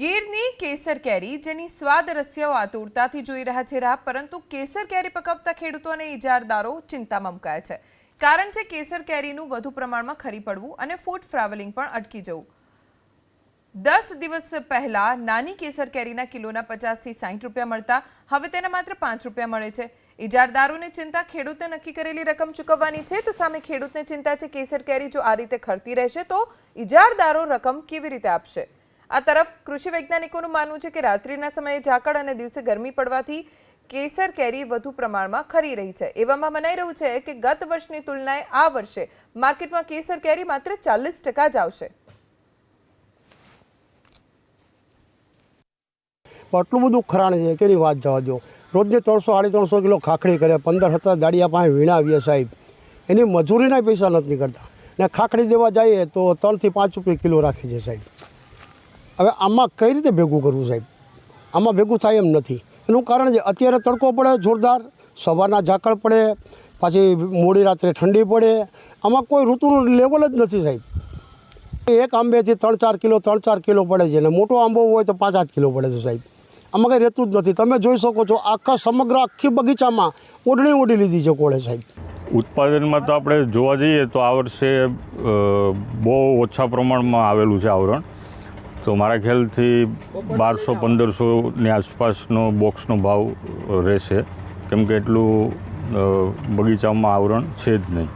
ગીરની કેસર કેરી જેની સ્વાદ રસિયાઓ આતુરતાથી જોઈ રહ્યા છે રાહ, પરંતુ કેસર કેરી પકવતા ખેડૂતો અને ઇજારદારો ચિંતામાં મુકાયા છે। કારણ છે કેસર કેરીનું વધુ પ્રમાણમાં ખરી પડવું અને ફૂડ ટ્રાવેલિંગ પણ અટકી જવું। 10 દિવસ પહેલા નાની કેસર કેરીના કિલોના 50 થી 60 રૂપિયા મળતા હવે તેના માત્ર 5 રૂપિયા મળે છે। ઇજારદારોને ચિંતા ખેડૂતે નક્કી કરેલી રકમ ચૂકવવાની છે, તો સામે ખેડૂતને ચિંતા છે કેસર કેરી જો આ રીતે ખરતી રહેશે તો ઇજારદારો રકમ કેવી રીતે આપશે। આ તરફ કૃષિ વૈજ્ઞાનિકોનું માનવું છે કે રાત્રિના સમયે ઝાકળ અને દિવસે ગરમી પડવાથી કેસર કેરી વધુ પ્રમાણમાં ખરી રહી છે। એવામાં મનાઈ રહ્યું છે કે ગત વર્ષની તુલનાએ આ વર્ષે માર્કેટમાં કેસર કેરી માત્ર 40% જ આવશે। આટલું બધું ખરાણ છે કે એની વાત જવા દો। રોજને 300-350 કિલો ખાખડી કરે, 15-17 દાડિયા પાસે વીણાવીએ સાહેબ, એની મજૂરીના પૈસા નથી નીકળતા ને ખાખડી દેવા જઈએ તો 3 થી 5 રૂપિયા કિલો રાખે છે સાહેબ। હવે આમાં કઈ રીતે ભેગું કરવું સાહેબ? આમાં ભેગું થાય એમ નથી। એનું કારણ છે અત્યારે તડકો પડે જોરદાર, સવારના ઝાકળ પડે, પાછી મોડી રાત્રે ઠંડી પડે, આમાં કોઈ ઋતુનું લેવલ જ નથી સાહેબ। એક આંબેથી 3-4 કિલો પડે છે અને મોટો આંબો હોય તો 5-8 કિલો પડે છે સાહેબ। આમાં કંઈ રહેતું જ નથી। તમે જોઈ શકો છો આખી બગીચામાં ઓઢણી લીધી છે કોળે સાહેબ। ઉત્પાદનમાં તો આપણે જોવા જઈએ તો આ વર્ષે બહુ ઓછા પ્રમાણમાં આવેલું છે આવરણ। તો મારા ખ્યાલથી 1200-1500ની આસપાસનો બોક્સનો ભાવ રહેશે, કેમ કે એટલું બગીચામાં આવરણ છે જ નહીં।